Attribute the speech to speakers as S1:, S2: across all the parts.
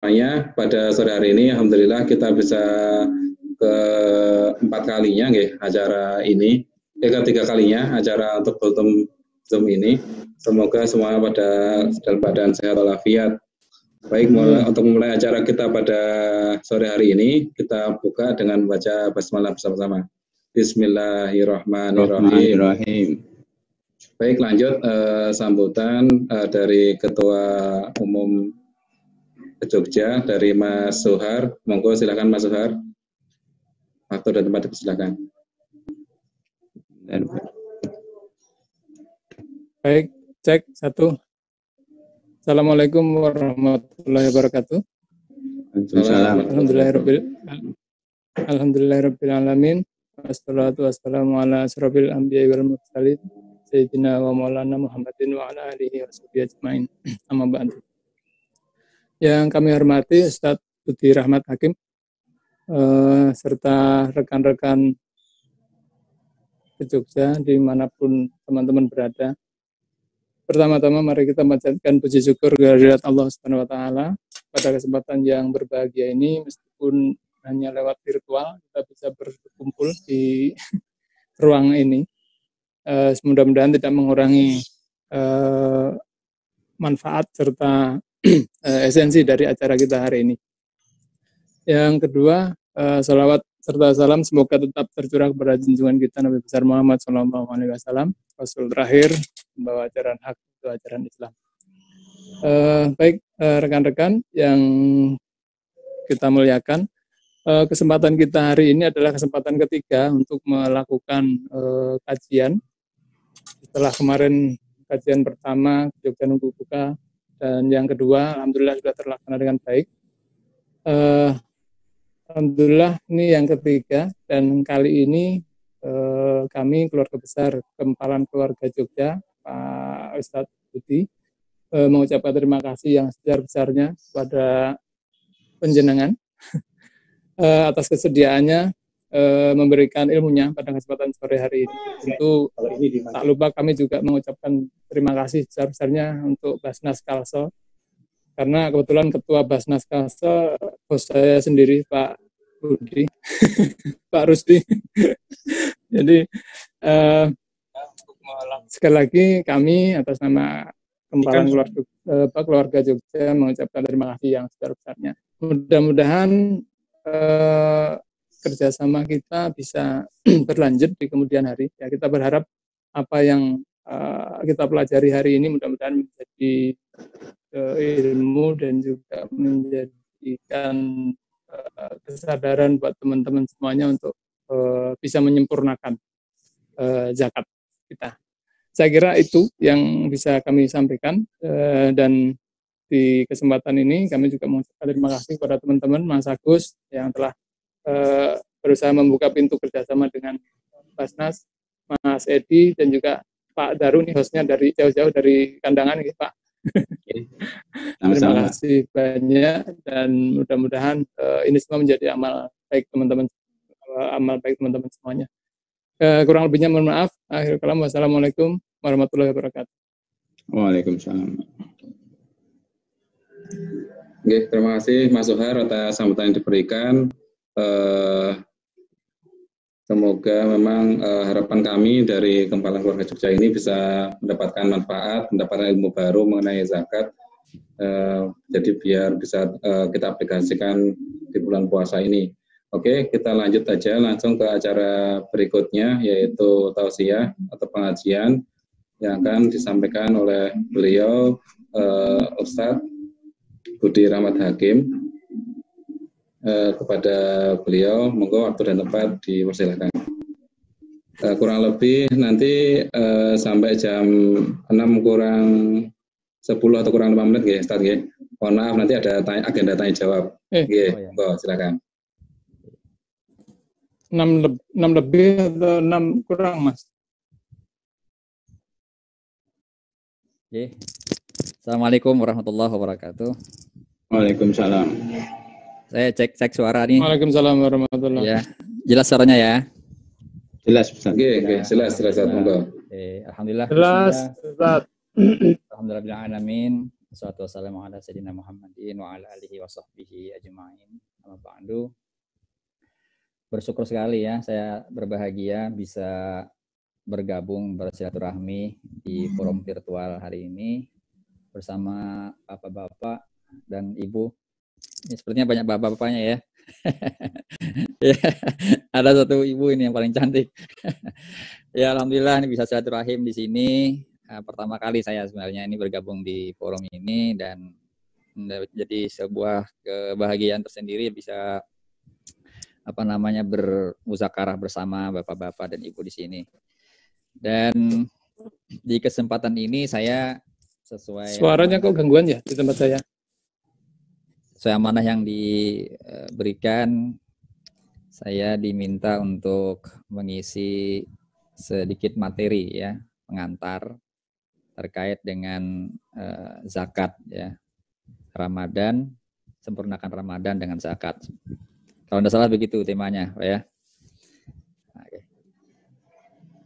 S1: semuanya. Pada sore hari ini alhamdulillah kita bisa keempat kalinya acara ini, ketiga kalinya acara untuk Zoom ini. Semoga semua dalam keadaan sehat walafiat. Baik, untuk memulai acara kita pada sore hari ini, kita buka dengan membaca basmalah bersama-sama. Bismillahirrahmanirrahim. Baik, lanjut sambutan dari Ketua Umum Jogja dari Mas Suhar. Monggo silakan Mas Suhar. Waktu dan tempat dipersilakan.
S2: Baik, cek 1. Assalamualaikum warahmatullahi wabarakatuh. Alhamdulillahirabbil alamin. Wassalatu wassalamu ala asyrofil anbiya'i wal mursalin sayyidina wa maulana Muhammadin wa ala alihi washabihi ajmain. Amma ba'du. Yang kami hormati Ustadz Budi Rahmat Hakim serta rekan-rekan ke Jogja dimanapun teman-teman berada. Pertama-tama mari kita panjatkan puji syukur kehadirat Allah Subhanahu wa taala pada kesempatan yang berbahagia ini, meskipun hanya lewat virtual kita bisa berkumpul di ruang ini. Mudah-mudahan tidak mengurangi manfaat serta esensi dari acara kita hari ini. Yang kedua, salawat serta salam semoga tetap tercurah kepada junjungan kita Nabi besar Muhammad SAW, Rasul terakhir, membawa ajaran hak, itu ajaran Islam. Baik, rekan-rekan yang kita muliakan, kesempatan kita hari ini adalah kesempatan ketiga untuk melakukan kajian. Setelah kemarin kajian pertama, Jogja Nunggu Buka, dan yang kedua, alhamdulillah sudah terlaksana dengan baik. Alhamdulillah ini yang ketiga, dan kali ini kami keluarga besar Kempalan Keluarga Jogja, Pak Ustadz Budi, mengucapkan terima kasih yang sebesar-besarnya kepada penjenengan atas kesediaannya memberikan ilmunya pada kesempatan sore hari ini. Tentu tak lupa kami juga mengucapkan terima kasih sebesar-besarnya untuk Basnas Kalsel, karena kebetulan ketua Basnas Kalsel bos saya sendiri, Pak Budi, Pak Rusdi. Jadi sekali lagi kami atas nama Kempalan Keluarga Jogja mengucapkan terima kasih yang sebesar-besarnya. Mudah-mudahan kerjasama kita bisa berlanjut di kemudian hari. Ya, kita berharap apa yang kita pelajari hari ini mudah-mudahan menjadi ilmu dan juga menjadikan kesadaran buat teman-teman semuanya untuk bisa menyempurnakan zakat kita. Saya kira itu yang bisa kami sampaikan, dan di kesempatan ini kami juga mengucapkan terima kasih kepada teman-teman Mas Agus yang telah berusaha membuka pintu kerjasama dengan Basnas, Mas Edi, dan juga Pak Daru, nih hostnya dari jauh-jauh dari Kandangan, nih, Pak. Terima kasih banyak, dan mudah-mudahan ini semua menjadi amal baik teman-teman semuanya. Kurang lebihnya mohon maaf. Akhir kalam, wassalamualaikum warahmatullahi wabarakatuh.
S1: Waalaikumsalam. Oke, terima kasih Mas Suhar atas sambutan yang diberikan. Semoga memang harapan kami dari Kempalan Keluarga Jogja ini bisa mendapatkan manfaat, mendapatkan ilmu baru mengenai zakat. Jadi biar bisa kita aplikasikan di bulan puasa ini. Oke, kita lanjut aja langsung ke acara berikutnya, yaitu tausiah atau pengajian yang akan disampaikan oleh beliau Ustadz Budi Rahmat Hakim. Kepada beliau, monggo waktu dan tempat dipersilakan. Kurang lebih nanti sampai jam 6 kurang 10 atau kurang 5 menit, ya, Ustadz, ya. Mohon maaf, nanti ada agenda tanya jawab. Monggo, silakan.
S2: 6 lebih atau 6 kurang, Mas?
S3: Oke. Assalamualaikum warahmatullahi wabarakatuh.
S1: Waalaikumsalam.
S3: Saya cek suara nih.
S2: Waalaikumsalam warahmatullahi wabarakatuh.
S3: Ya, jelas suaranya ya?
S1: Jelas, Ustaz. Jelas, Monggo.
S3: Alhamdulillah.
S2: Jelas, Ustaz.
S3: Alhamdulillahirabbil alamin. Wassalatu wassalamu ala sayyidina Muhammadin wa ala alihi wa sahbihi ajma'in. Amma ba'du. Bersyukur sekali ya, saya berbahagia bisa bergabung bersilaturahmi di forum virtual hari ini bersama bapak-bapak dan ibu. Ini sepertinya banyak bapak-bapaknya ya. Ya, ada satu ibu ini yang paling cantik. Ya, alhamdulillah ini bisa silaturahim di sini. Pertama kali saya sebenarnya ini bergabung di forum ini dan jadi sebuah kebahagiaan tersendiri bisa bermuzakarah bersama bapak-bapak dan ibu di sini. Dan di kesempatan ini saya sesuai
S2: suaranya kok gangguan ya di tempat saya.
S3: Sesuai amanah yang diberikan, saya diminta untuk mengisi sedikit materi ya, pengantar terkait dengan zakat ya. Ramadan, sempurnakan Ramadan dengan zakat. Kalau tidak salah begitu temanya, Pak ya. Oke.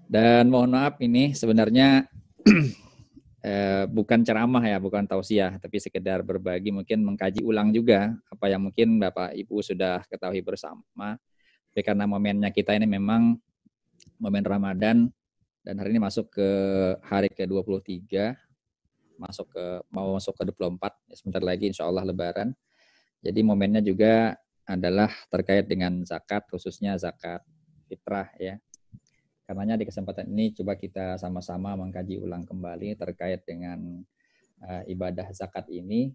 S3: Dan mohon maaf ini sebenarnya bukan ceramah ya, bukan tausiah, tapi sekedar berbagi, mungkin mengkaji ulang juga apa yang mungkin Bapak Ibu sudah ketahui bersama. Tapi karena momennya kita ini memang momen Ramadan dan hari ini masuk ke hari ke-23, mau masuk ke 24, ya sebentar lagi insya Allah Lebaran. Jadi momennya juga adalah terkait dengan zakat, khususnya zakat fitrah ya. Karenanya di kesempatan ini coba kita sama-sama mengkaji ulang kembali terkait dengan ibadah zakat ini.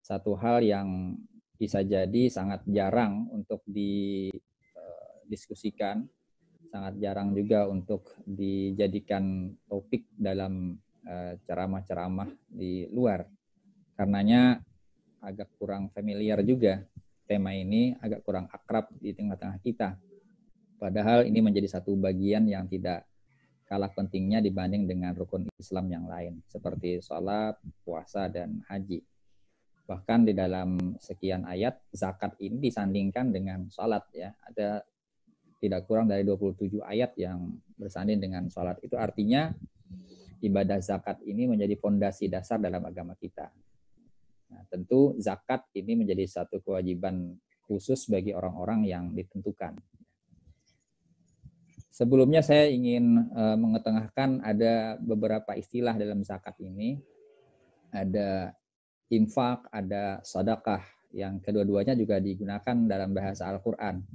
S3: Satu hal yang bisa jadi sangat jarang untuk didiskusikan, sangat jarang juga untuk dijadikan topik dalam ceramah-ceramah di luar. Karenanya agak kurang familiar juga tema ini, agak kurang akrab di tengah-tengah kita. Padahal ini menjadi satu bagian yang tidak kalah pentingnya dibanding dengan rukun Islam yang lain, seperti sholat, puasa, dan haji. Bahkan di dalam sekian ayat, zakat ini disandingkan dengan sholat ya. Ada tidak kurang dari 27 ayat yang bersanding dengan sholat. Itu artinya ibadah zakat ini menjadi fondasi dasar dalam agama kita. Nah, tentu zakat ini menjadi satu kewajiban khusus bagi orang-orang yang ditentukan. Sebelumnya saya ingin mengetengahkan ada beberapa istilah dalam zakat ini. Ada infak, ada sedekah, yang kedua-duanya juga digunakan dalam bahasa Al-Quran.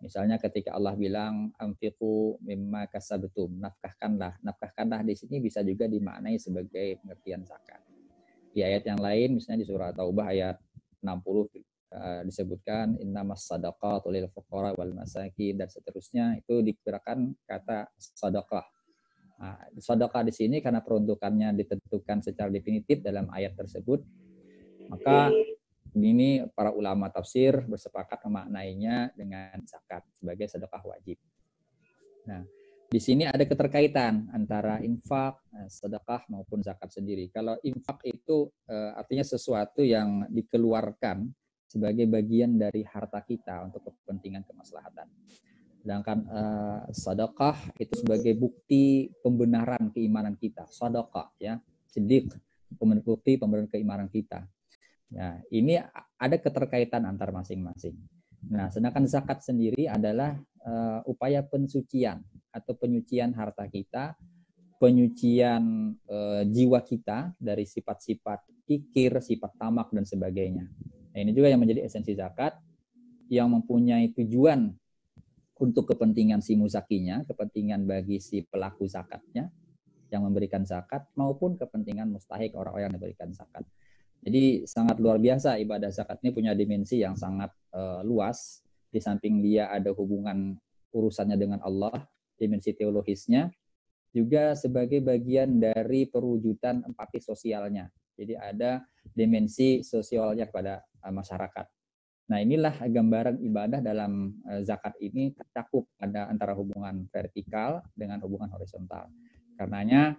S3: Misalnya ketika Allah bilang anfiqu mimma kasabtum, nafkahkanlah. Nafkahkanlah di sini bisa juga dimaknai sebagai pengertian zakat. Di ayat yang lain, misalnya di surah Taubah ayat 60 disebutkan innamas shadaqatu lil fuqara wal masakin dan seterusnya, itu dikirakan kata sedekah. Nah, sedekah di sini karena peruntukannya ditentukan secara definitif dalam ayat tersebut, maka ini para ulama tafsir bersepakat memaknainya dengan zakat sebagai sedekah wajib. Nah, di sini ada keterkaitan antara infak, sedekah maupun zakat sendiri. Kalau infak itu artinya sesuatu yang dikeluarkan sebagai bagian dari harta kita untuk kepentingan kemaslahatan. Sedangkan sedekah itu sebagai bukti pembenaran keimanan kita. Sedekah ya, siddiq, bukti pembenaran keimanan kita. Nah, ini ada keterkaitan antar masing-masing. Nah, sedangkan zakat sendiri adalah upaya pensucian atau penyucian harta kita, penyucian jiwa kita dari sifat-sifat kikir, sifat tamak, dan sebagainya. Nah, ini juga yang menjadi esensi zakat, yang mempunyai tujuan untuk kepentingan si muzakinya, kepentingan bagi si pelaku zakatnya, yang memberikan zakat, maupun kepentingan mustahik orang-orang yang memberikan zakat. Jadi sangat luar biasa ibadah zakat ini, punya dimensi yang sangat luas. Di samping dia ada hubungan urusannya dengan Allah, dimensi teologisnya, juga sebagai bagian dari perwujudan empati sosialnya. Jadi ada dimensi sosialnya kepada masyarakat. Nah, inilah gambaran ibadah dalam zakat ini tercakup ada antara hubungan vertikal dengan hubungan horizontal. Karenanya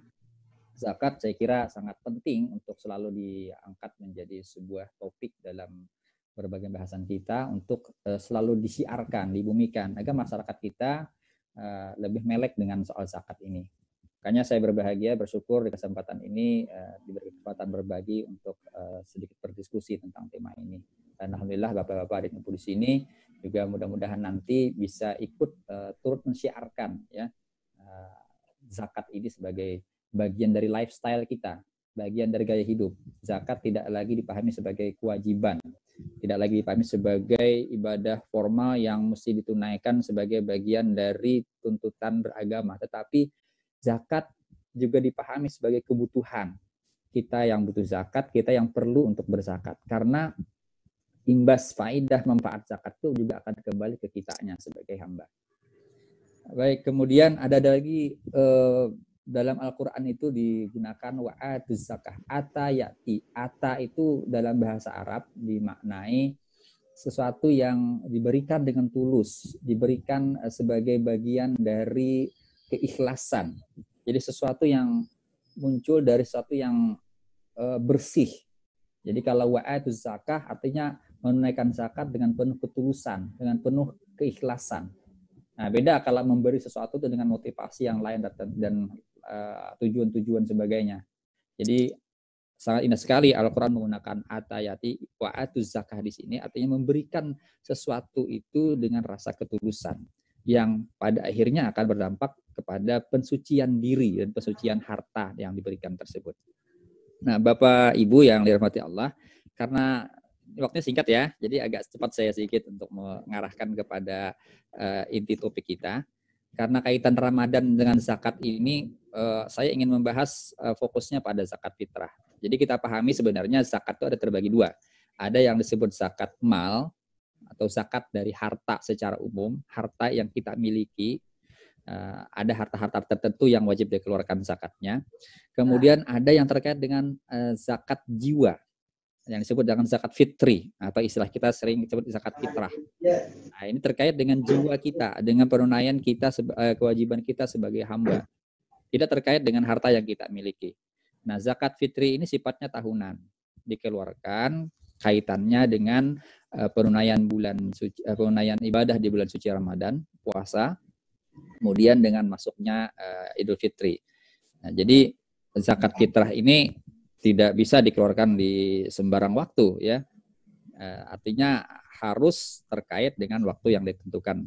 S3: zakat saya kira sangat penting untuk selalu diangkat menjadi sebuah topik dalam berbagai bahasan kita, untuk selalu disiarkan, dibumikan agar masyarakat kita lebih melek dengan soal zakat ini. Makanya saya berbahagia, bersyukur di kesempatan ini diberi kesempatan berbagi untuk sedikit berdiskusi tentang tema ini. Dan alhamdulillah Bapak-bapak dan Ibu di sini juga mudah-mudahan nanti bisa ikut turut mensiarkan ya zakat ini sebagai bagian dari lifestyle kita, bagian dari gaya hidup. Zakat tidak lagi dipahami sebagai kewajiban, tidak lagi dipahami sebagai ibadah formal yang mesti ditunaikan sebagai bagian dari tuntutan beragama, tetapi zakat juga dipahami sebagai kebutuhan. Kita yang butuh zakat, kita yang perlu untuk berzakat. Karena imbas faidah manfaat zakat itu juga akan kembali ke kitanya sebagai hamba. Baik, kemudian ada lagi dalam Al-Quran itu digunakan wa'atuz zakah. Ata ya'ti. Ata itu dalam bahasa Arab dimaknai sesuatu yang diberikan dengan tulus, diberikan sebagai bagian dari keikhlasan. Jadi sesuatu yang muncul dari sesuatu yang bersih. Jadi kalau wa'atuz zakah artinya menunaikan zakat dengan penuh ketulusan, dengan penuh keikhlasan. Nah, beda kalau memberi sesuatu itu dengan motivasi yang lain dan tujuan-tujuan sebagainya. Jadi sangat indah sekali Al-Quran menggunakan atayati wa'atuz zakah di sini, artinya memberikan sesuatu itu dengan rasa ketulusan yang pada akhirnya akan berdampak kepada pensucian diri dan pensucian harta yang diberikan tersebut. Nah, Bapak Ibu yang dirahmati Allah, karena waktunya singkat ya, jadi agak cepat saya sedikit untuk mengarahkan kepada inti topik kita. Karena kaitan Ramadan dengan zakat ini, saya ingin membahas fokusnya pada zakat fitrah. Jadi kita pahami sebenarnya zakat itu ada terbagi dua. Ada yang disebut zakat mal, atau zakat dari harta secara umum, harta yang kita miliki, ada harta-harta tertentu yang wajib dikeluarkan zakatnya. Kemudian ada yang terkait dengan zakat jiwa, yang disebut dengan zakat fitri, atau istilah kita sering disebut zakat fitrah. Nah, ini terkait dengan jiwa kita, dengan penunaian kita, kewajiban kita sebagai hamba. Tidak terkait dengan harta yang kita miliki. Nah, zakat fitri ini sifatnya tahunan, dikeluarkan kaitannya dengan penunaian penunaian ibadah di bulan suci Ramadan, puasa, kemudian dengan masuknya Idul Fitri. Nah, jadi zakat fitrah ini tidak bisa dikeluarkan di sembarang waktu, ya. Artinya harus terkait dengan waktu yang ditentukan.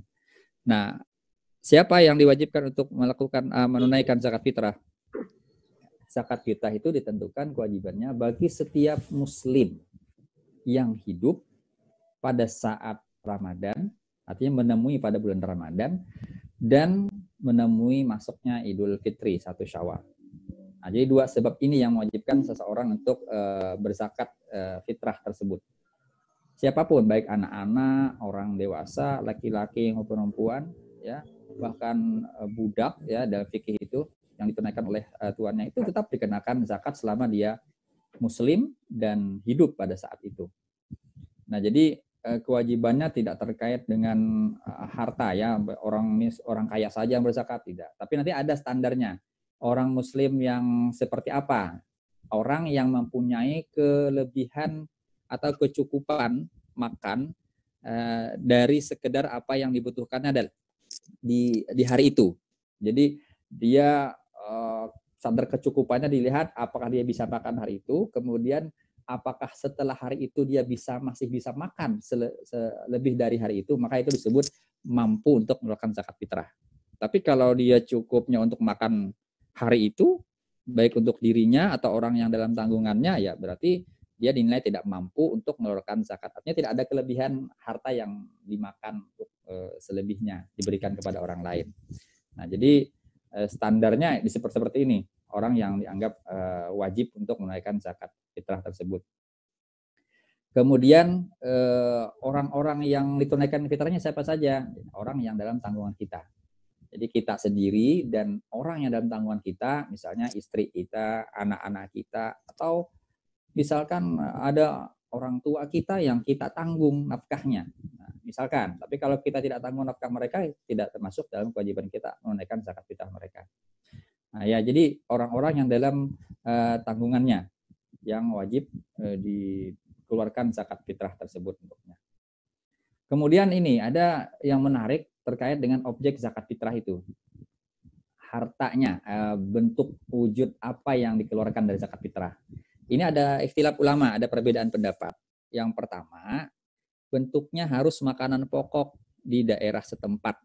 S3: Nah, siapa yang diwajibkan untuk melakukan menunaikan zakat fitrah? Zakat fitrah itu ditentukan kewajibannya bagi setiap muslim yang hidup pada saat Ramadan, artinya menemui pada bulan Ramadan, dan menemui masuknya Idul Fitri 1 Syawal. Nah, jadi dua sebab ini yang mewajibkan seseorang untuk berzakat fitrah tersebut. Siapapun, baik anak-anak, orang dewasa, laki-laki maupun perempuan, ya, bahkan budak, ya, dalam fikih itu yang ditunaikan oleh tuannya itu tetap dikenakan zakat selama dia muslim dan hidup pada saat itu. Nah, jadi kewajibannya tidak terkait dengan harta, ya, orang kaya saja yang berzakat, tidak. Tapi nanti ada standarnya. Orang muslim yang seperti apa? Orang yang mempunyai kelebihan atau kecukupan makan dari sekedar apa yang dibutuhkannya di hari itu. Jadi dia standar kecukupannya dilihat apakah dia bisa makan hari itu, kemudian apakah setelah hari itu dia masih bisa makan lebih dari hari itu, maka itu disebut mampu untuk melakukan zakat fitrah. Tapi kalau dia cukupnya untuk makan hari itu, baik untuk dirinya atau orang yang dalam tanggungannya, ya berarti dia dinilai tidak mampu untuk mengeluarkan zakat. Artinya tidak ada kelebihan harta yang dimakan untuk selebihnya diberikan kepada orang lain. Nah, jadi standarnya seperti ini, orang yang dianggap wajib untuk menunaikan zakat fitrah tersebut. Kemudian orang-orang yang ditunaikan fitrahnya siapa saja? Orang yang dalam tanggungan kita. Jadi kita sendiri dan orang yang dalam tanggungan kita, misalnya istri kita, anak-anak kita, atau misalkan ada orang tua kita yang kita tanggung nafkahnya. Nah, misalkan, tapi kalau kita tidak tanggung nafkah mereka, tidak termasuk dalam kewajiban kita menunaikan zakat fitrah mereka. Nah, ya, jadi orang-orang yang dalam tanggungannya yang wajib dikeluarkan zakat fitrah tersebut untuknya. Kemudian ini ada yang menarik terkait dengan objek zakat fitrah itu. hartanya, bentuk wujud apa yang dikeluarkan dari zakat fitrah. Ini ada ikhtilaf ulama, ada perbedaan pendapat. Yang pertama, bentuknya harus makanan pokok di daerah setempat.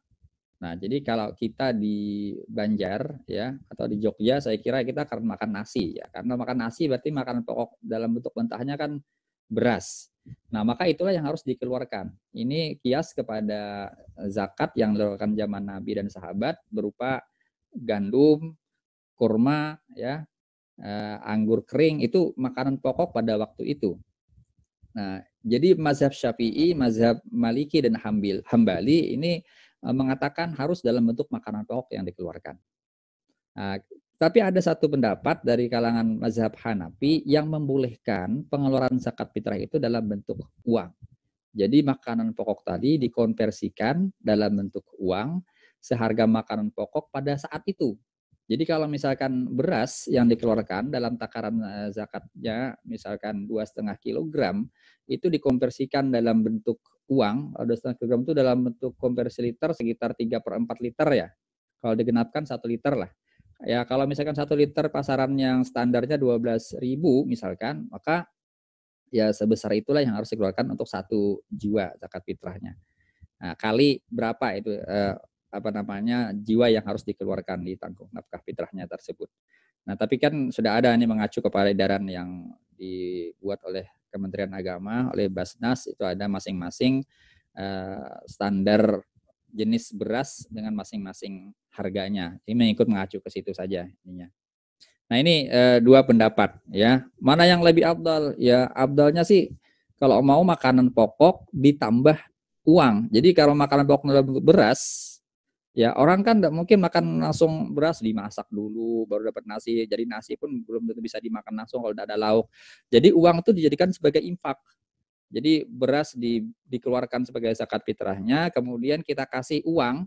S3: Nah, jadi kalau kita di Banjar ya atau di Jogja, saya kira kita akan makan nasi ya. Karena makan nasi berarti makanan pokok dalam bentuk mentahnya kan beras. Nah, maka itulah yang harus dikeluarkan. Ini kias kepada zakat yang dilakukan zaman Nabi dan sahabat berupa gandum, kurma, ya, anggur kering, itu makanan pokok pada waktu itu. Nah, jadi mazhab Syafi'i, mazhab Maliki dan Hambali ini mengatakan harus dalam bentuk makanan pokok yang dikeluarkan. Nah, tapi ada satu pendapat dari kalangan mazhab Hanafi yang membolehkan pengeluaran zakat fitrah itu dalam bentuk uang. Jadi makanan pokok tadi dikonversikan dalam bentuk uang seharga makanan pokok pada saat itu. Jadi kalau misalkan beras yang dikeluarkan dalam takaran zakatnya misalkan 2,5 kilogram itu dikonversikan dalam bentuk uang, 2,5 kilogram itu dalam bentuk konversi liter sekitar 3/4 liter ya. Kalau digenapkan 1 liter lah. Ya kalau misalkan 1 liter pasaran yang standarnya 12.000 misalkan, maka ya sebesar itulah yang harus dikeluarkan untuk 1 jiwa zakat fitrahnya. Nah, kali berapa itu jiwa yang harus dikeluarkan di tanggung nafkah fitrahnya tersebut. Nah, tapi kan sudah ada nih mengacu kepada edaran yang dibuat oleh Kementerian Agama, oleh Basnas, itu ada masing-masing standar jenis beras dengan masing-masing harganya. Ini mengikut mengacu ke situ saja ininya. Nah, ini dua pendapat ya. Mana yang lebih afdal? Ya, afdalnya sih kalau mau makanan pokok ditambah uang. Jadi kalau makanan pokok dalam bentuk beras, ya orang kan tidak mungkin makan langsung beras, dimasak dulu baru dapat nasi. Jadi nasi pun belum tentu bisa dimakan langsung kalau tidak ada lauk. Jadi uang itu dijadikan sebagai infak. Jadi beras dikeluarkan sebagai zakat fitrahnya, kemudian kita kasih uang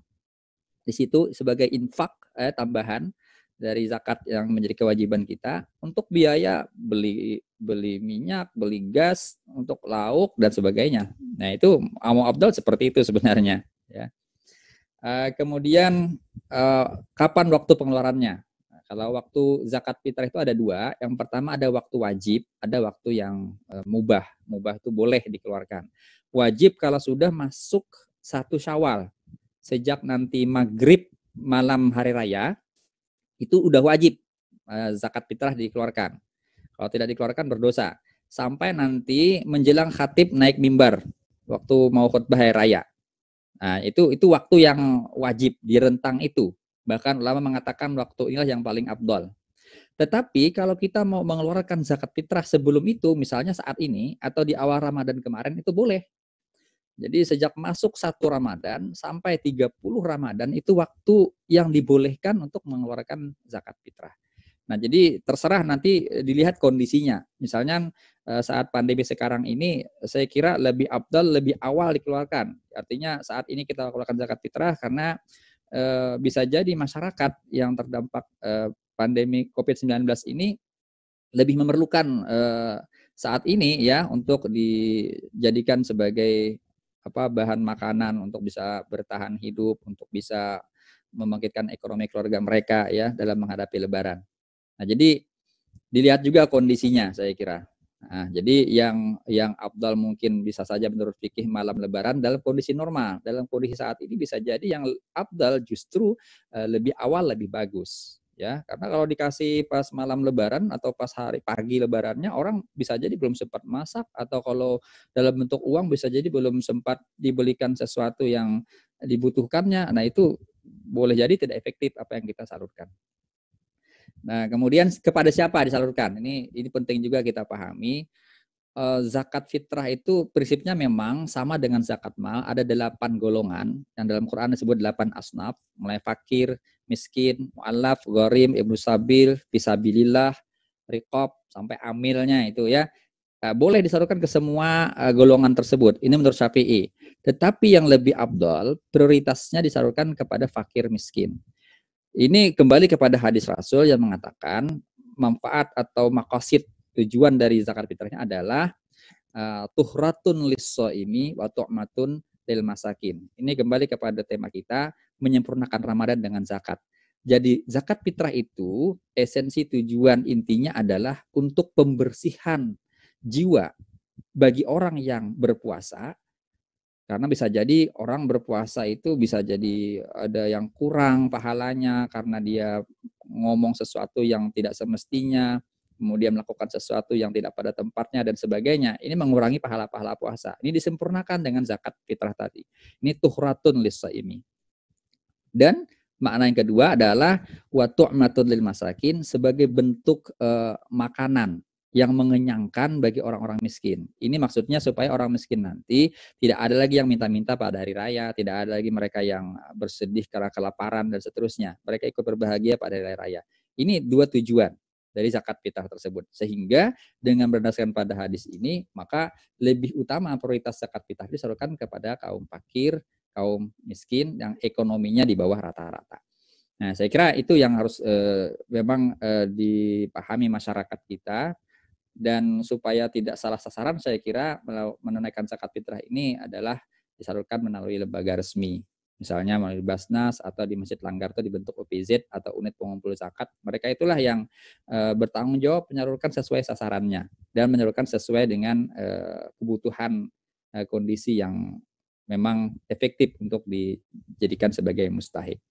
S3: di situ sebagai infak tambahan dari zakat yang menjadi kewajiban kita untuk biaya beli minyak, beli gas, untuk lauk dan sebagainya. Nah, itu Amu Abdul seperti itu sebenarnya ya. Kemudian kapan waktu pengeluarannya? Kalau waktu zakat fitrah itu ada dua. Yang pertama ada waktu wajib, ada waktu yang mubah. Mubah itu boleh dikeluarkan. Wajib kalau sudah masuk 1 Syawal. Sejak nanti maghrib malam hari raya, itu udah wajib zakat fitrah dikeluarkan. Kalau tidak dikeluarkan berdosa. Sampai nanti menjelang khatib naik mimbar waktu mau khutbah hari raya. Nah, itu waktu yang wajib di rentang itu. Bahkan ulama mengatakan waktu inilah yang paling afdal. Tetapi kalau kita mau mengeluarkan zakat fitrah sebelum itu, misalnya saat ini atau di awal Ramadan kemarin, itu boleh. Jadi sejak masuk 1 Ramadan sampai 30 Ramadan itu waktu yang dibolehkan untuk mengeluarkan zakat fitrah. Nah, jadi terserah nanti dilihat kondisinya. Misalnya saat pandemi sekarang ini, saya kira lebih afdal, lebih awal dikeluarkan. Artinya saat ini kita keluarkan zakat fitrah karena bisa jadi masyarakat yang terdampak pandemi COVID-19 ini lebih memerlukan saat ini ya untuk dijadikan sebagai bahan makanan untuk bisa bertahan hidup, untuk bisa membangkitkan ekonomi keluarga mereka ya dalam menghadapi Lebaran. Nah, jadi dilihat juga kondisinya saya kira. Nah, jadi yang afdal mungkin bisa saja menurut fikih malam Lebaran dalam kondisi normal. Dalam kondisi saat ini bisa jadi yang afdal justru lebih awal lebih bagus. Ya, karena kalau dikasih pas malam Lebaran atau pas hari pagi Lebarannya, orang bisa jadi belum sempat masak, atau kalau dalam bentuk uang bisa jadi belum sempat dibelikan sesuatu yang dibutuhkannya. Nah, itu boleh jadi tidak efektif apa yang kita salurkan. Nah, kemudian kepada siapa disalurkan? Ini penting juga kita pahami. Zakat fitrah itu prinsipnya memang sama dengan zakat mal, ada 8 golongan yang dalam Quran disebut 8 asnaf, mulai fakir, miskin, mu'allaf, gharim, ibnu sabil, fisabilillah, riqab, sampai amilnya itu ya. Boleh disalurkan ke semua golongan tersebut. Ini menurut Syafi'i. Tetapi yang lebih afdal, prioritasnya disalurkan kepada fakir miskin. Ini kembali kepada hadis Rasul yang mengatakan manfaat atau maqasid tujuan dari zakat fitrahnya adalah tuhratun lis-shaimi wa tu'matun lil masakin. Ini kembali kepada tema kita, menyempurnakan Ramadan dengan zakat. Jadi zakat fitrah itu esensi tujuan intinya adalah untuk pembersihan jiwa bagi orang yang berpuasa. Karena bisa jadi orang berpuasa itu bisa jadi ada yang kurang pahalanya karena dia ngomong sesuatu yang tidak semestinya, kemudian melakukan sesuatu yang tidak pada tempatnya dan sebagainya. Ini mengurangi pahala-pahala puasa. Ini disempurnakan dengan zakat fitrah tadi. Ini tuhratun lis-shaimi. Dan makna yang kedua adalah wa tu'matun lil masakin sebagai bentuk makanan yang mengenyangkan bagi orang-orang miskin. Ini maksudnya supaya orang miskin nanti tidak ada lagi yang minta-minta pada hari raya, tidak ada lagi mereka yang bersedih karena kelaparan dan seterusnya. Mereka ikut berbahagia pada hari raya. Ini dua tujuan dari zakat fitrah tersebut. Sehingga dengan berdasarkan pada hadis ini, maka lebih utama prioritas zakat fitrah disalurkan kepada kaum fakir, kaum miskin yang ekonominya di bawah rata-rata. Nah, saya kira itu yang harus memang dipahami masyarakat kita. Dan supaya tidak salah sasaran, saya kira menunaikan zakat fitrah ini adalah disalurkan melalui lembaga resmi. Misalnya melalui Basnas atau di Masjid Langgar itu dibentuk OPZ atau unit pengumpul zakat. Mereka itulah yang bertanggung jawab menyalurkan sesuai sasarannya dan menyalurkan sesuai dengan kebutuhan kondisi yang memang efektif untuk dijadikan sebagai mustahik.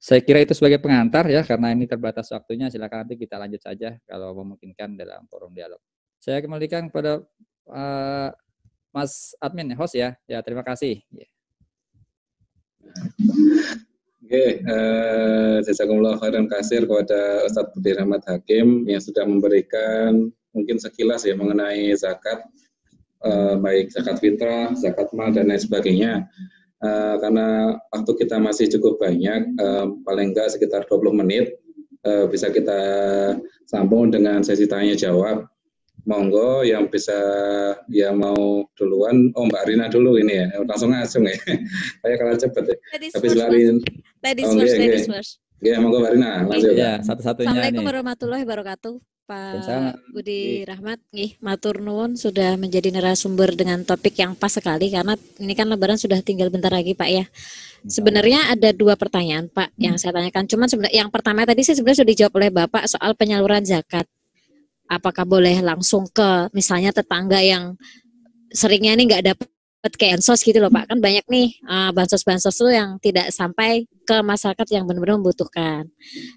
S3: Saya kira itu sebagai pengantar ya, karena ini terbatas waktunya. Silakan nanti kita lanjut saja kalau memungkinkan dalam forum dialog. Saya kembalikan kepada Mas Admin, host ya. Ya, terima kasih.
S1: Oke, jazakumullah khairan katsir kepada Ustadz Budi Rahmat Hakim yang sudah memberikan mungkin sekilas ya mengenai zakat, baik zakat fitrah, zakat mal dan lain sebagainya. Karena waktu kita masih cukup banyak, paling enggak sekitar 20 menit, bisa kita sambung dengan sesi tanya jawab. Monggo yang bisa, ya mau duluan, Mbak Rina dulu ini ya, langsung langsung ya. Saya kalah cepat ya. Tapi selain
S4: ladies first.
S1: Ya, monggo Mbak Rina, lanjut.
S3: Ya, satu-satunya.
S4: Assalamualaikum warahmatullahi wabarakatuh. Pak Budi Rahmat, matur nuwun sudah menjadi narasumber dengan topik yang pas sekali karena ini kan Lebaran sudah tinggal bentar lagi Pak ya. Sebenarnya ada dua pertanyaan Pak yang saya tanyakan. Cuman sebenarnya yang pertama tadi sih sebenarnya sudah dijawab oleh Bapak soal penyaluran zakat. Apakah boleh langsung ke misalnya tetangga yang seringnya ini nggak dapat keansos gitu loh Pak, kan banyak nih bansos-bansos itu yang tidak sampai ke masyarakat yang benar-benar membutuhkan.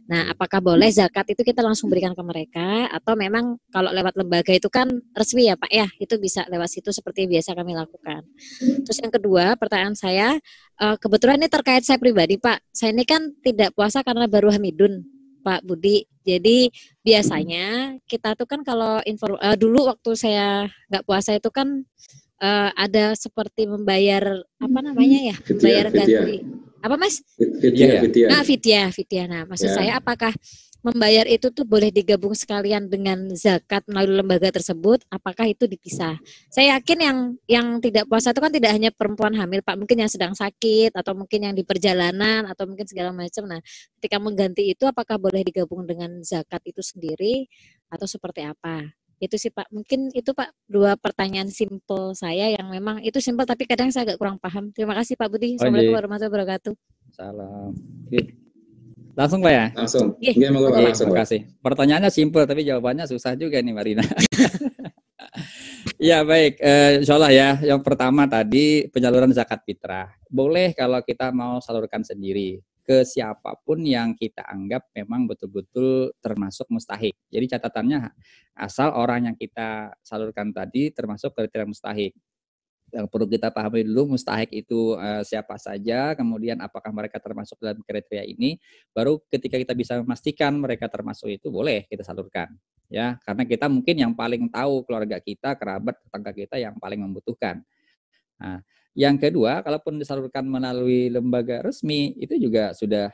S4: Nah, apakah boleh zakat itu kita langsung berikan ke mereka atau memang kalau lewat lembaga itu kan resmi ya Pak ya, itu bisa lewat situ seperti biasa kami lakukan. Terus yang kedua, pertanyaan saya kebetulan ini terkait saya pribadi Pak. Saya ini kan tidak puasa karena baru Hamidun Pak Budi. Jadi biasanya kita tuh kan kalau dulu waktu saya nggak puasa itu kan ada seperti membayar apa namanya ya, membayar ganti apa Mas? Fidyah. Nah, maksud saya apakah membayar itu tuh boleh digabung sekalian dengan zakat melalui lembaga tersebut? Apakah itu dipisah? Saya yakin yang tidak puasa itu kan tidak hanya perempuan hamil Pak, mungkin yang sedang sakit atau mungkin yang di perjalanan atau mungkin segala macam. Nah, ketika mengganti itu apakah boleh digabung dengan zakat itu sendiri atau seperti apa? Itu sih Pak, mungkin itu Pak dua pertanyaan simpel saya yang memang itu simpel tapi kadang saya agak kurang paham. Terima kasih Pak Budi. Assalamualaikum warahmatullahi wabarakatuh.
S3: Salam. Langsung Pak ya?
S1: Langsung.
S3: Terima kasih. Pertanyaannya simpel tapi jawabannya susah juga nih Marina. Ya baik, insya Allah ya. Yang pertama tadi penyaluran zakat fitrah. Boleh kalau kita mau salurkan sendiri ke siapapun yang kita anggap memang betul-betul termasuk mustahik. Jadi catatannya asal orang yang kita salurkan tadi termasuk kriteria mustahik. Yang perlu kita pahami dulu mustahik itu siapa saja, kemudian apakah mereka termasuk dalam kriteria ini, baru ketika kita bisa memastikan mereka termasuk itu boleh kita salurkan. Ya, karena kita mungkin yang paling tahu keluarga kita, kerabat, tetangga kita yang paling membutuhkan. Nah, yang kedua, kalaupun disalurkan melalui lembaga resmi, itu juga sudah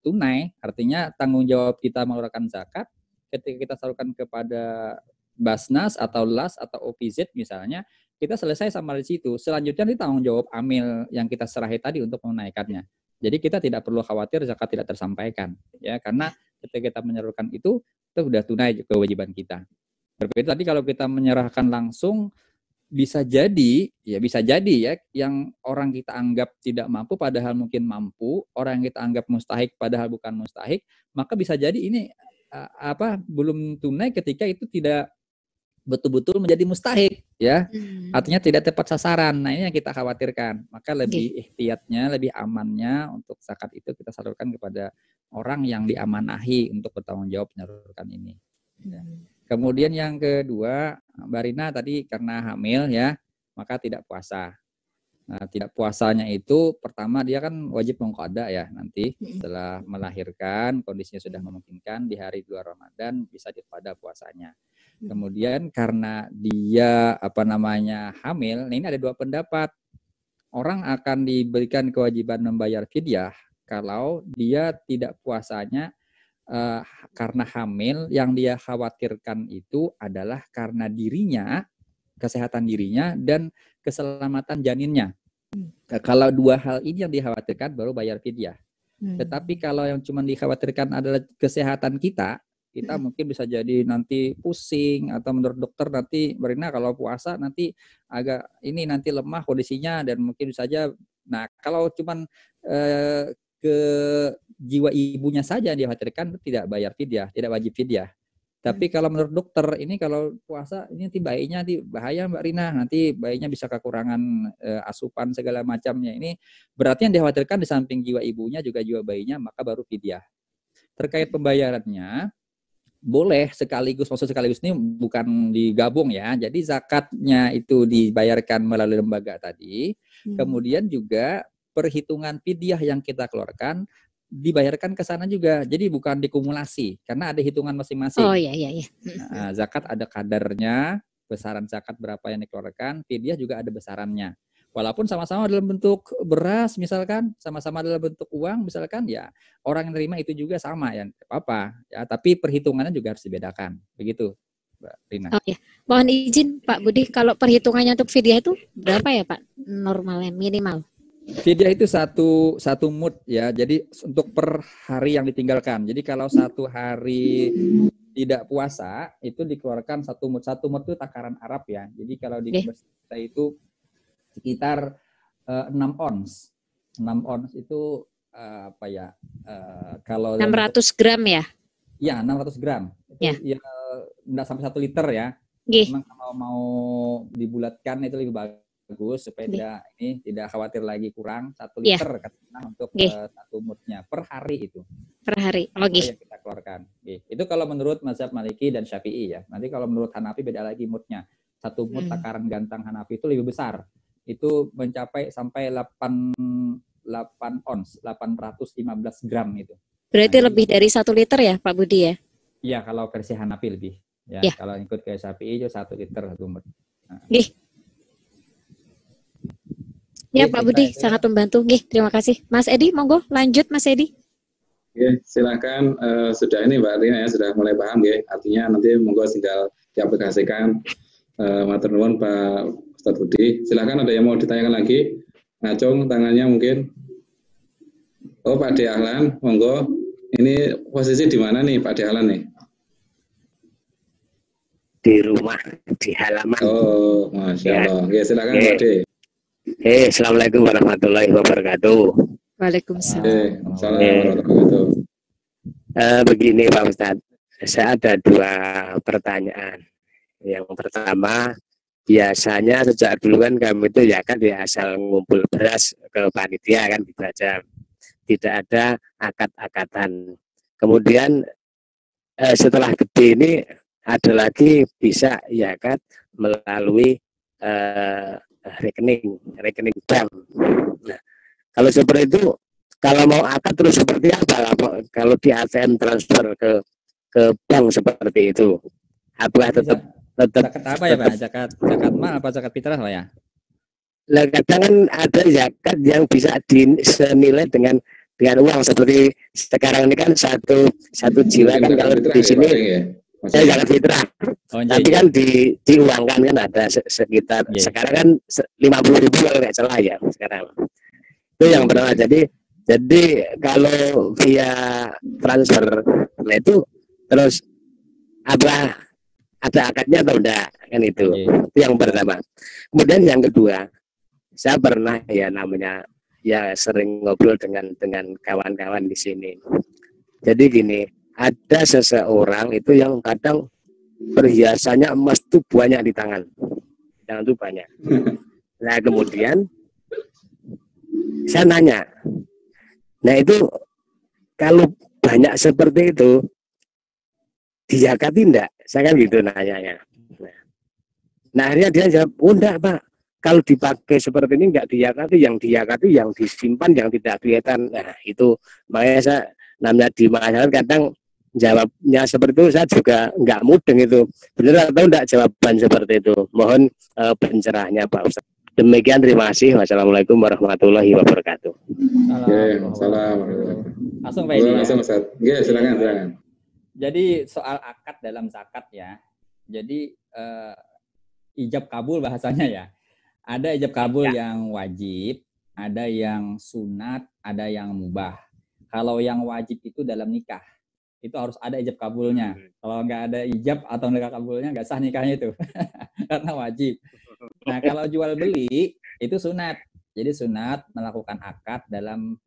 S3: tunai. Artinya tanggung jawab kita mengeluarkan zakat ketika kita salurkan kepada Basnas atau LAS atau OPZ misalnya, kita selesai sama di situ. Selanjutnya ini tanggung jawab amil yang kita serahi tadi untuk menunaikannya. Jadi kita tidak perlu khawatir zakat tidak tersampaikan, ya, karena ketika kita menyalurkan itu sudah tunai kewajiban kita. Berbeda tadi kalau kita menyerahkan langsung bisa jadi ya yang orang kita anggap tidak mampu padahal mungkin mampu, orang yang kita anggap mustahik padahal bukan mustahik, maka bisa jadi ini belum tunai ketika itu tidak betul-betul menjadi mustahik ya. Artinya tidak tepat sasaran. Nah, ini yang kita khawatirkan. Maka lebih ihtiyatnya, lebih amannya untuk zakat itu kita salurkan kepada orang yang diamanahi untuk bertanggung jawab menyalurkan ini. Ya. Kemudian yang kedua, Mbak Rina tadi karena hamil ya, maka tidak puasa. Nah, tidak puasanya itu pertama dia kan wajib mengqada ya, nanti setelah melahirkan kondisinya sudah memungkinkan di hari 2 Ramadan bisa diqada puasanya. Kemudian karena dia hamil, nah ini ada 2 pendapat. Orang akan diberikan kewajiban membayar fidyah kalau dia tidak puasanya karena hamil, yang dia khawatirkan itu adalah karena dirinya, kesehatan dirinya dan keselamatan janinnya. Kalau 2 hal ini yang dikhawatirkan baru bayar fidyah. Tetapi kalau yang cuma dikhawatirkan adalah kesehatan kita mungkin bisa jadi nanti pusing atau menurut dokter nanti Marina kalau puasa nanti agak nanti lemah kondisinya dan mungkin saja. Nah, kalau cuman ke jiwa ibunya saja yang dikhawatirkan tidak bayar fidyah, tidak wajib fidyah. Tapi kalau menurut dokter ini kalau puasa ini nanti bayinya nanti bahaya Mbak Rina, nanti bayinya bisa kekurangan asupan segala macamnya. Ini berarti yang dikhawatirkan di samping jiwa ibunya juga jiwa bayinya, maka baru fidyah. Terkait pembayarannya boleh sekaligus, maksud sekaligus ini bukan digabung ya. Jadi zakatnya itu dibayarkan melalui lembaga tadi, kemudian juga perhitungan fidyah yang kita keluarkan dibayarkan ke sana juga. Jadi bukan dikumulasi karena ada hitungan masing-masing.
S4: Oh iya.
S3: Nah, zakat ada kadarnya, besaran zakat berapa yang dikeluarkan, fidyah juga ada besarannya. Walaupun sama-sama dalam bentuk beras misalkan, sama-sama dalam bentuk uang misalkan, ya orang yang terima itu juga sama ya, apa-apa ya, tapi perhitungannya juga harus dibedakan. Begitu, Mbak Rina.
S4: Oh ya. Mohon izin Pak Budi, kalau perhitungannya untuk fidyah itu berapa ya Pak normalnya minimal?
S3: Fidyah itu satu mud ya. Jadi untuk per hari yang ditinggalkan. Jadi kalau 1 hari tidak puasa itu dikeluarkan 1 mud. 1 mud itu takaran Arab ya. Jadi kalau di kita itu sekitar 6 ons. 6 ons itu kalau
S4: 600 gram ya?
S3: Ya, 600 gram. Itu ya enggak sampai 1 liter ya. Memang kalau mau dibulatkan itu lebih bagus supaya tidak khawatir lagi kurang 1 liter katanya untuk 1 mudnya per hari itu.
S4: Per hari.
S3: Yang kita keluarkan. Itu kalau menurut mazhab Maliki dan Syafi'i ya. Nanti kalau menurut Hanafi beda lagi mudnya. 1 mud takaran gantang Hanafi itu lebih besar. Itu mencapai sampai 8 ons, 815 gram itu.
S4: Berarti lebih dari 1 liter ya Pak Budi ya?
S3: Iya, kalau versi Hanafi lebih. Ya. Kalau ikut ke Syafi'i itu 1 liter 1 mud.
S4: Ya Pak Budi sangat membantu. Terima kasih. Mas Edi, monggo lanjut Mas Edi.
S1: Silakan. Sudah ini Mbak Rina ya, sudah mulai paham ya. Artinya nanti monggo tinggal diaplikasikan. Matur nuwun Pak Ustadz Budi. Silakan, ada yang mau ditanyakan lagi? Ngacung tangannya mungkin. Oh Pak Dahlan, monggo. Ini posisi di mana nih Pak Dahlan nih?
S5: Di rumah, di halaman.
S1: Oh, Masya Allah. Oke, silakan Pak D.
S5: Assalamualaikum warahmatullahi wabarakatuh.
S4: Waalaikumsalam.
S1: Assalamualaikum warahmatullahi wabarakatuh.
S5: Begini Pak Ustadz, saya ada 2 pertanyaan. Yang pertama, biasanya sejak dulu kan kami itu ya kan asal ngumpul beras ke panitia kan gitu aja. Tidak ada akad-akatan. Kemudian setelah gede ini ada lagi bisa ya kan melalui rekening bank. Nah, kalau seperti itu, kalau mau akad terus seperti apa? Kalau di ATM transfer ke bank seperti itu, apakah tetap
S3: zakat apa ya Pak? Zakat mal apa zakat fitrah Pak ya?
S5: Lah kadang kan ada zakat yang bisa senilai dengan uang, seperti sekarang ini kan satu jiwa kan kalau di sini saya zakat fitrah. Tapi kan diuangkan kan ada sekitar sekarang kan 50.000 kalau nggak salah ya sekarang. Itu yang pertama. Jadi kalau via transfer, nah itu terus ada akadnya atau enggak, kan itu.
S3: Oke.
S5: Itu yang pertama. Kemudian yang kedua, saya pernah ya namanya ya sering ngobrol dengan kawan-kawan di sini. Jadi gini, ada seseorang itu yang kadang perhiasannya emas tuh banyak di tangan. Tangan tuh banyak. Nah, kemudian saya nanya. Nah, itu kalau banyak seperti itu dizakati enggak? Saya kan gitu nanyanya. Nah, akhirnya dia jawab, oh enggak Pak, kalau dipakai seperti ini enggak diyakati, yang disimpan, yang tidak kelihatan. Nah, itu makanya saya namanya di masyarakat kadang jawabnya seperti itu saya juga enggak mudeng itu. Benar atau enggak jawaban seperti itu? Mohon pencerahannya Pak Ustaz. Demikian, terima kasih. Wassalamualaikum warahmatullahi wabarakatuh.
S1: Assalamualaikum.
S3: Langsung Pak Edi.
S1: Langsung Ustaz. Ya, silakan.
S3: Jadi soal akad dalam zakat ya. Jadi ijab kabul bahasanya ya. Ada ijab kabul yang wajib, ada yang sunat, ada yang mubah. Kalau yang wajib itu dalam nikah, itu harus ada ijab kabulnya. Kalau nggak ada ijab atau nikah kabulnya, nggak sah nikahnya itu. Karena wajib. Nah, kalau jual beli itu sunat. Jadi sunat melakukan akad dalam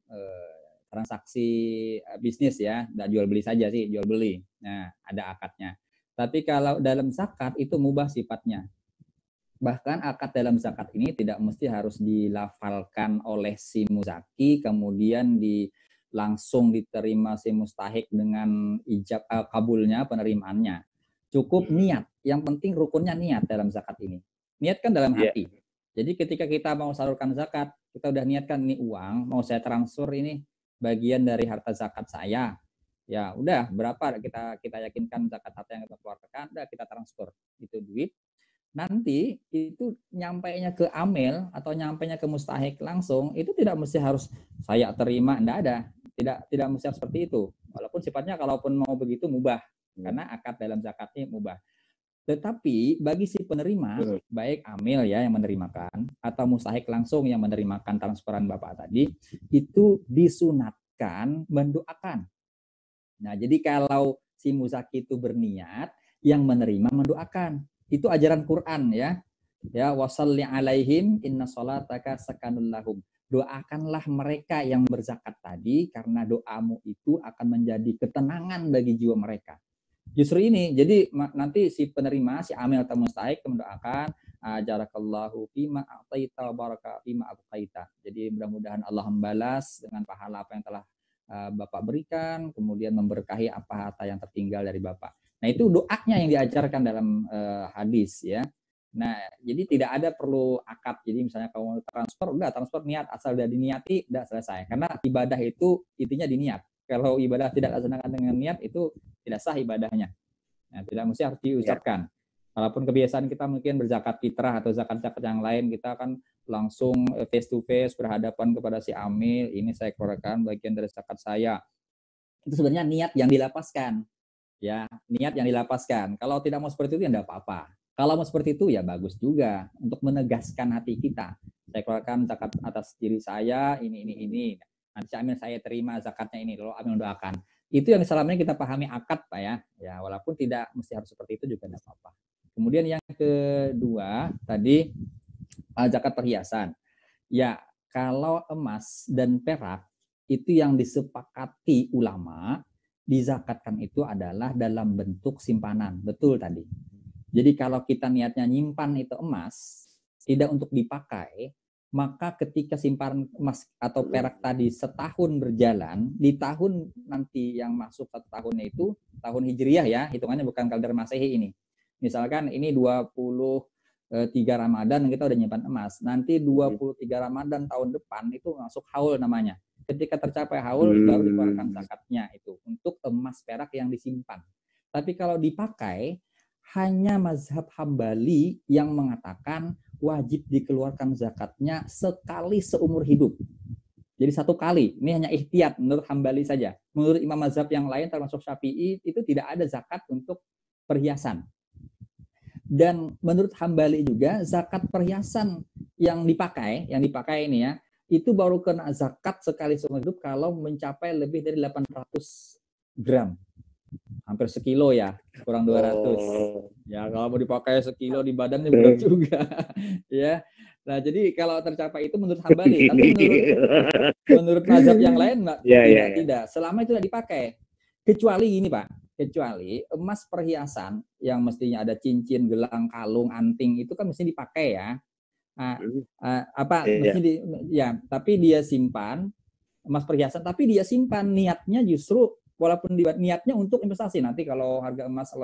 S3: transaksi bisnis ya, nggak jual beli saja sih, jual beli. Nah, ada akadnya. Tapi kalau dalam zakat itu mubah sifatnya. Bahkan akad dalam zakat ini tidak mesti harus dilafalkan oleh si muzaki, kemudian langsung diterima si mustahik dengan ijab kabulnya, penerimaannya. Cukup niat. Yang penting rukunnya niat dalam zakat ini. Niat kan dalam hati. Jadi ketika kita mau salurkan zakat, kita udah niatkan ini uang, mau saya transfer ini bagian dari harta zakat saya. Ya udah, berapa kita yakinkan zakat harta yang kita keluarkan, udah kita transfer itu duit. Nanti itu nyampainya ke amil atau nyampainya ke mustahik langsung, itu tidak mesti harus saya terima, enggak ada. Tidak mesti seperti itu. Walaupun sifatnya kalaupun mau begitu mubah, karena akad dalam zakat ini mubah. Tetapi bagi si penerima, baik amil ya yang menerimakan atau mustahik langsung yang menerimakan transferan Bapak tadi, itu disunatkan mendoakan. Nah, jadi kalau si muzaki itu berniat, yang menerima mendoakan. Itu ajaran Quran ya. Ya, wasalli alaihim inna salataka sakanul lahum. Doakanlah mereka yang berzakat tadi karena doamu itu akan menjadi ketenangan bagi jiwa mereka. Justru ini, jadi nanti si penerima, si amil atau mustahik mendoakan ajarakallahu fima a'taita wa baraka fima abqaita. Jadi mudah-mudahan Allah membalas dengan pahala apa yang telah Bapak berikan, kemudian memberkahi apa harta yang tertinggal dari Bapak. Nah, itu doanya yang diajarkan dalam hadis ya. Nah, jadi tidak ada perlu akad. Jadi misalnya kalau transfer, udah transfer niat, asal udah diniati, udah selesai. Karena ibadah itu intinya diniat. Kalau ibadah tidak dilaksanakan dengan niat, itu tidak sah ibadahnya. Nah, tidak mesti harus diucapkan. Walaupun kebiasaan kita mungkin berzakat fitrah atau zakat-zakat yang lain, kita kan langsung face to face berhadapan kepada si amil, ini saya keluarkan bagian dari zakat saya. Itu sebenarnya niat yang dilapaskan. Ya, niat yang dilapaskan. Kalau tidak mau seperti itu ya enggak apa-apa. Kalau mau seperti itu ya bagus juga untuk menegaskan hati kita. Saya keluarkan zakat atas diri saya, ini. Nanti amil saya terima zakatnya ini, lalu amil doakan. Itu yang selama ini kita pahami akad Pak ya. Ya, walaupun tidak mesti harus seperti itu juga enggak apa-apa. Kemudian yang kedua tadi zakat perhiasan. Ya, kalau emas dan perak itu yang disepakati ulama dizakatkan itu adalah dalam bentuk simpanan. Betul tadi. Jadi kalau kita niatnya nyimpan itu emas tidak untuk dipakai, maka ketika simpanan emas atau perak tadi setahun berjalan, di tahun nanti yang masuk 1 tahunnya itu tahun Hijriah ya, hitungannya bukan kalender Masehi ini. Misalkan ini 23 Ramadan kita udah nyimpan emas. Nanti 23 Ramadan tahun depan itu masuk haul namanya. Ketika tercapai haul baru dikeluarkan zakatnya itu untuk emas perak yang disimpan. Tapi kalau dipakai hanya mazhab Hambali yang mengatakan wajib dikeluarkan zakatnya sekali seumur hidup. Jadi 1 kali. Ini hanya ihtiyat menurut Hambali saja. Menurut imam mazhab yang lain termasuk Syafi'i itu tidak ada zakat untuk perhiasan. Dan menurut Hambali juga zakat perhiasan yang dipakai ini ya, itu baru kena zakat sekali seumur hidup kalau mencapai lebih dari 800 gram. hampir sekilo ya, kurang 200. Ya kalau mau dipakai sekilo di badannya berat juga. Ya. Nah, jadi kalau tercapai itu menurut Hambali, tapi menurut mazhab yang lain tidak. Selama itu tidak dipakai. Kecuali ini, Pak. Kecuali emas perhiasan yang mestinya ada cincin, gelang, kalung, anting itu kan mesti dipakai ya. Tapi dia simpan emas perhiasan, tapi dia simpan niatnya justru walaupun niatnya untuk investasi. Nanti kalau harga emas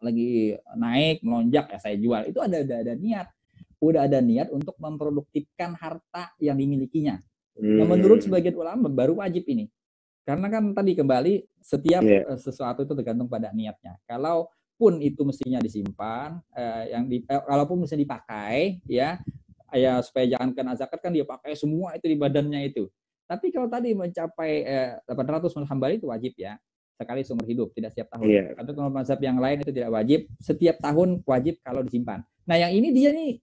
S3: lagi naik, melonjak ya saya jual. Itu ada niat. Udah ada niat untuk memproduktifkan harta yang dimilikinya. Nah, menurut sebagian ulama baru wajib ini. Karena kan tadi kembali setiap sesuatu itu tergantung pada niatnya. Kalaupun itu mestinya disimpan, kalaupun mesti dipakai, ya supaya jangan kena zakat kan dia pakai semua itu di badannya itu. Tapi kalau tadi mencapai 800 menurut Hambali itu wajib ya. Sekali seumur hidup, tidak setiap tahun. Tapi kalau mazhab yang lain itu tidak wajib, setiap tahun wajib kalau disimpan. Nah, yang ini dia nih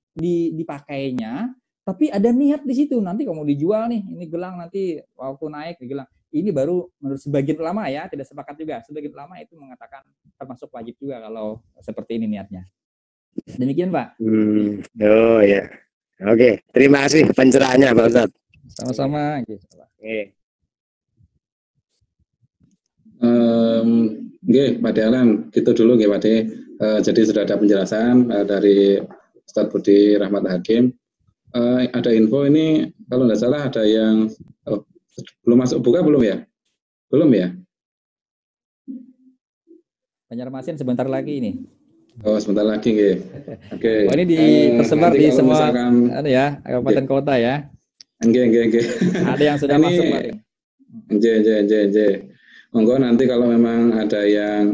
S3: dipakainya, tapi ada niat di situ. Nanti kalau mau dijual nih, ini gelang nanti waktu naik di gelang. Ini baru menurut sebagian ulama ya, tidak sepakat juga. Sebagian ulama itu mengatakan termasuk wajib juga kalau seperti ini niatnya. Demikian, Pak.
S5: Oh ya. Oke, terima kasih pencerahannya, Pak Ustadz.
S3: Sama-sama.
S1: Pak Dahlan, gitu dulu Pak De. Jadi sudah ada penjelasan dari Ustadz Budi Rahmat Hakim. Ada info ini, kalau nggak salah ada yang belum masuk buka belum ya? Belum ya?
S3: Banjarmasin sebentar lagi ini.
S1: Oh, sebentar lagi, Oke.
S3: Oh, ini tersebar di semua kabupaten kota ya. Ada yang sudah masuk paling.
S1: Monggo nanti kalau memang ada yang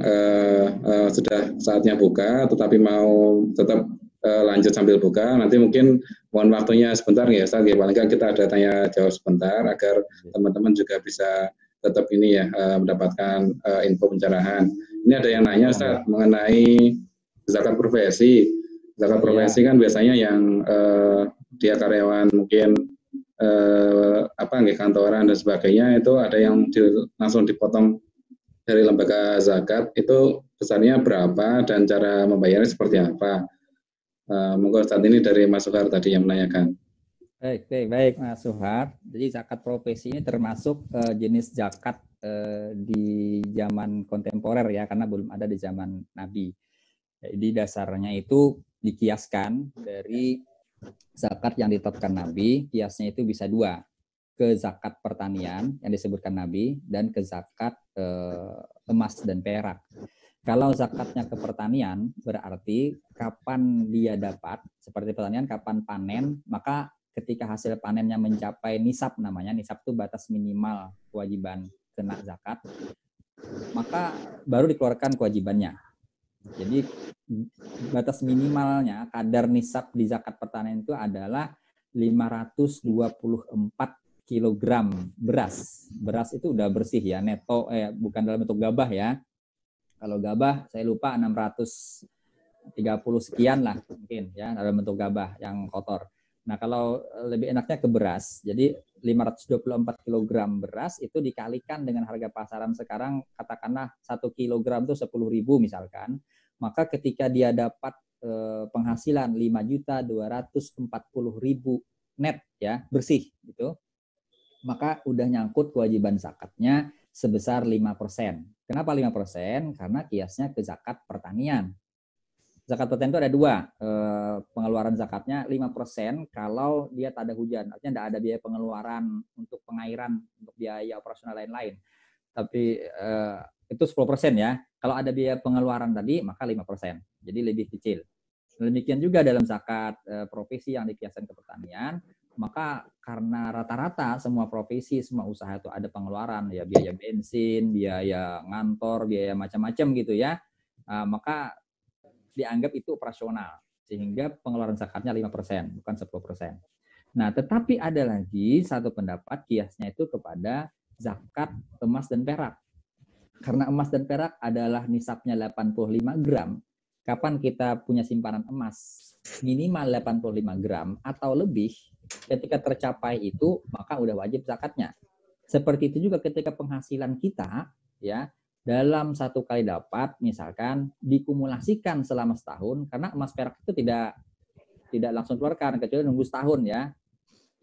S1: sudah saatnya buka, tetapi mau tetap lanjut sambil buka, nanti mungkin mohon waktunya sebentar ya, Ustaz. Paling nggak kita ada tanya jawab sebentar agar teman-teman juga bisa tetap ini ya mendapatkan info pencerahan. Ini ada yang nanya, Ustaz, mengenai zakat profesi. Zakat profesi kan biasanya yang dia karyawan mungkin kantoran dan sebagainya, itu ada yang langsung dipotong dari lembaga zakat. Itu besarnya berapa dan cara membayarnya seperti apa? Monggo saat ini dari Mas Suhar tadi yang menanyakan.
S3: Baik Mas Suhar. Jadi zakat profesi ini termasuk jenis zakat di zaman kontemporer ya, karena belum ada di zaman Nabi. Jadi dasarnya itu dikiaskan dari zakat yang ditetapkan Nabi, kiasnya itu bisa dua, ke zakat pertanian yang disebutkan Nabi dan ke zakat emas dan perak. Kalau zakatnya ke pertanian berarti kapan dia dapat, seperti pertanian kapan panen, maka ketika hasil panennya mencapai nisab, namanya nisab itu batas minimal kewajiban kena zakat, maka baru dikeluarkan kewajibannya. Jadi batas minimalnya kadar nisab di zakat pertanian itu adalah 524 kg beras. Beras itu udah bersih ya, neto, bukan dalam bentuk gabah ya. Kalau gabah saya lupa 630 sekian lah mungkin ya, dalam bentuk gabah yang kotor. Nah, kalau lebih enaknya ke beras. Jadi 524 kg beras itu dikalikan dengan harga pasaran sekarang, katakanlah 1 kg itu 10.000 misalkan. Maka ketika dia dapat penghasilan 5.240.000 net ya, bersih gitu, maka udah nyangkut kewajiban zakatnya sebesar 5%. Kenapa 5%? Karena kiasnya ke zakat pertanian. Zakat pertanian itu ada dua, pengeluaran zakatnya 5% kalau dia tak ada hujan, artinya tidak ada biaya pengeluaran untuk pengairan, untuk biaya operasional lain-lain. Tapi itu 10% ya. Kalau ada biaya pengeluaran tadi, maka 5%. Jadi lebih kecil. Demikian juga dalam zakat profesi yang dikiaskan ke pertanian, maka karena rata-rata semua profesi, semua usaha itu ada pengeluaran, ya biaya bensin, biaya ngantor, biaya macam-macam gitu ya, maka dianggap itu operasional, sehingga pengeluaran zakatnya 5%, bukan 10%. Nah, tetapi ada lagi satu pendapat kiasnya itu kepada zakat emas dan perak. Karena emas dan perak adalah nisabnya 85 gram, kapan kita punya simpanan emas minimal 85 gram atau lebih, ketika tercapai itu, maka udah wajib zakatnya. Seperti itu juga ketika penghasilan kita, ya, dalam satu kali dapat, misalkan dikumulasikan selama setahun, karena emas perak itu tidak langsung keluarkan, kecuali nunggu setahun ya.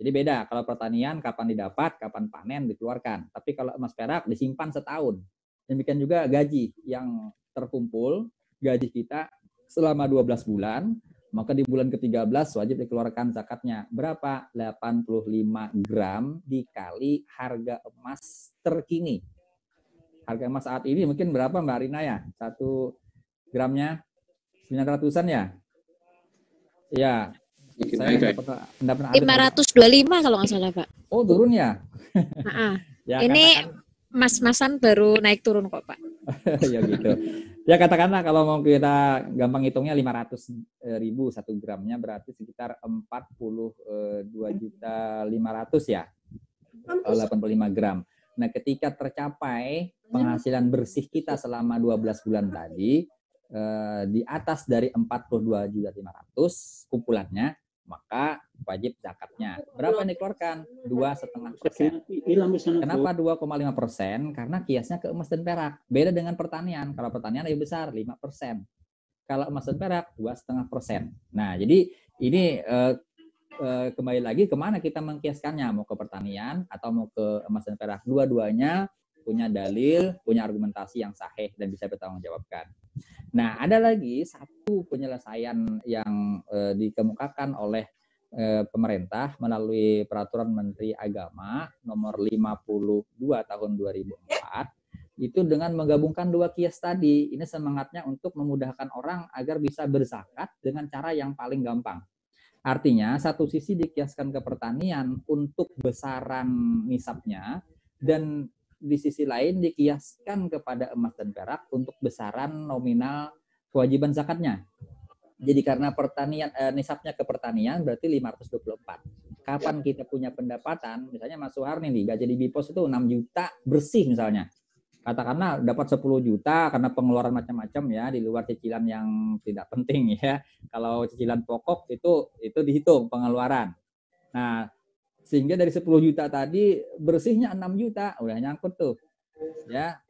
S3: Jadi beda, kalau pertanian kapan didapat, kapan panen dikeluarkan. Tapi kalau emas perak disimpan setahun. Demikian juga gaji yang terkumpul, gaji kita selama 12 bulan, maka di bulan ke-13 wajib dikeluarkan zakatnya. Berapa? 85 gram dikali harga emas terkini. Harga emas saat ini mungkin berapa Mbak Rina ya? 1 gramnya 900-an ya? Ya. Saya pendapat
S4: 525 kalau nggak salah, Pak.
S3: Oh, turun ya?
S4: Ya, ini mas-masan baru naik turun kok, Pak.
S3: Ya gitu. Ya katakanlah kalau mau kita gampang hitungnya 500.000 1 gramnya berarti sekitar 42.500.000 ya. 85 gram. Nah, ketika tercapai penghasilan bersih kita selama 12 bulan tadi di atas dari 42.500.000 kumpulannya, maka wajib zakatnya. Berapa yang dikeluarkan? 2,5%. Kenapa 2,5%? Karena kiasnya ke emas dan perak. Beda dengan pertanian. Kalau pertanian lebih besar, 5%. Kalau emas dan perak, 2,5%. Nah, jadi ini kembali lagi kemana kita mengkiaskannya? Mau ke pertanian atau mau ke emas dan perak? Dua-duanya punya dalil, punya argumentasi yang sahih dan bisa bertanggungjawabkan. Nah, ada lagi satu penyelesaian yang dikemukakan oleh pemerintah melalui Peraturan Menteri Agama nomor 52 tahun 2004, itu dengan menggabungkan dua kias tadi. Ini semangatnya untuk memudahkan orang agar bisa berzakat dengan cara yang paling gampang. Artinya, satu sisi dikiaskan ke pertanian untuk besaran nisabnya, dan di sisi lain dikiaskan kepada emas dan perak untuk besaran nominal kewajiban zakatnya. Jadi karena pertanian nisabnya ke pertanian berarti 524. Kapan kita punya pendapatan, misalnya Mas Suharni nih, gaji di Bipos itu 6 juta bersih misalnya. Katakanlah dapat 10 juta karena pengeluaran macam-macam ya, di luar cicilan yang tidak penting ya. Kalau cicilan pokok itu dihitung pengeluaran. Nah, sehingga dari 10 juta tadi bersihnya 6 juta, udah nyangkut tuh. Ya,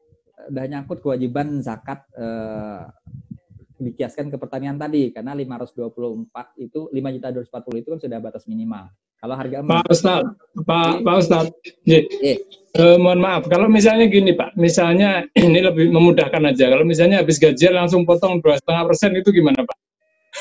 S3: udah nyangkut kewajiban zakat dikiaskan ke pertanian tadi, karena 524 itu 5.240 itu kan sudah batas minimal. Kalau harga emas,
S2: Pak Ustadz, mohon maaf, kalau misalnya gini Pak, misalnya ini lebih memudahkan aja. Kalau misalnya habis gajian langsung potong 2,5% itu gimana Pak?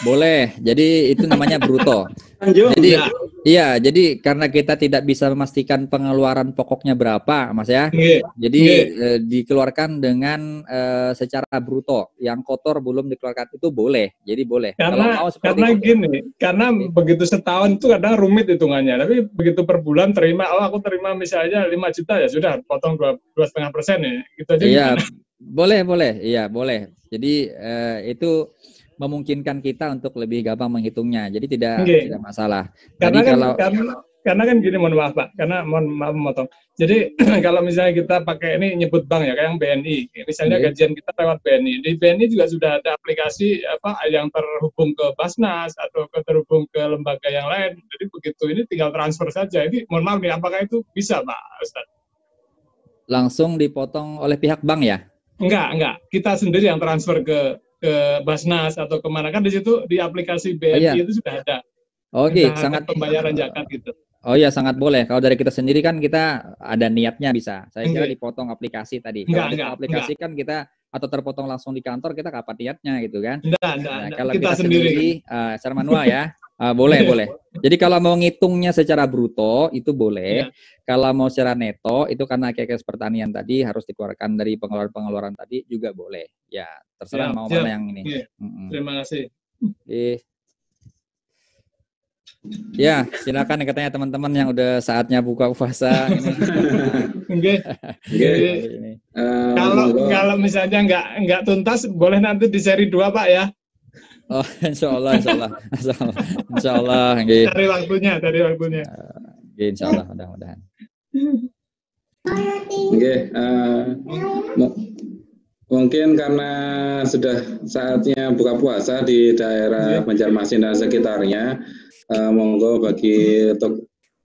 S3: Boleh, jadi itu namanya bruto. Jadi iya, jadi karena kita tidak bisa memastikan pengeluaran pokoknya berapa, Mas ya. Jadi dikeluarkan dengan secara bruto. Yang kotor belum dikeluarkan itu boleh. Jadi boleh.
S2: Karena gini, karena begitu setahun itu kadang rumit hitungannya. Tapi begitu per bulan terima, aku terima misalnya 5 juta ya sudah potong 2,5% ya. Gitu aja.
S3: Iya, boleh. Iya, boleh. Jadi itu memungkinkan kita untuk lebih gampang menghitungnya, jadi tidak masalah.
S2: Karena kan gini, mohon maaf Pak, karena mohon maaf memotong. Jadi kalau misalnya kita pakai ini nyebut bank ya, kayak yang BNI, misalnya gajian kita lewat BNI, di BNI juga sudah ada aplikasi yang terhubung ke Basnas atau terhubung ke lembaga yang lain. Jadi begitu ini tinggal transfer saja. Ini mohon maaf nih, apakah itu bisa Pak Ustaz?
S3: Langsung dipotong oleh pihak bank ya?
S2: Enggak. Kita sendiri yang transfer ke Basnas atau kemana, kan di situ di aplikasi BNI itu sudah ada.
S3: Oke, sangat
S2: pembayaran zakat gitu.
S3: Oh iya, sangat boleh. Kalau dari kita sendiri kan kita ada niatnya bisa. Saya kira dipotong aplikasi tadi. Kalau aplikasi kan kita atau terpotong langsung di kantor, kita kapan niatnya gitu kan?
S2: Enggak.
S3: Kalau kita sendiri secara manual ya. Boleh. Jadi kalau mau ngitungnya secara bruto itu boleh. Kalau mau secara neto itu karena kias pertanian tadi harus dikeluarkan dari pengeluaran tadi juga boleh. Ya, terserah mau mana yang ini.
S2: Terima kasih.
S3: Ya, silakan katanya teman-teman yang udah saatnya buka puasa ini.
S2: Kalau misalnya nggak tuntas boleh nanti di seri 2 Pak ya.
S3: Oh, insya Allah.
S2: Cari waktunya.
S3: Insya Allah, mudah-mudahan.
S1: Mungkin karena sudah saatnya buka puasa di daerah Banjarmasin dan sekitarnya, monggo bagi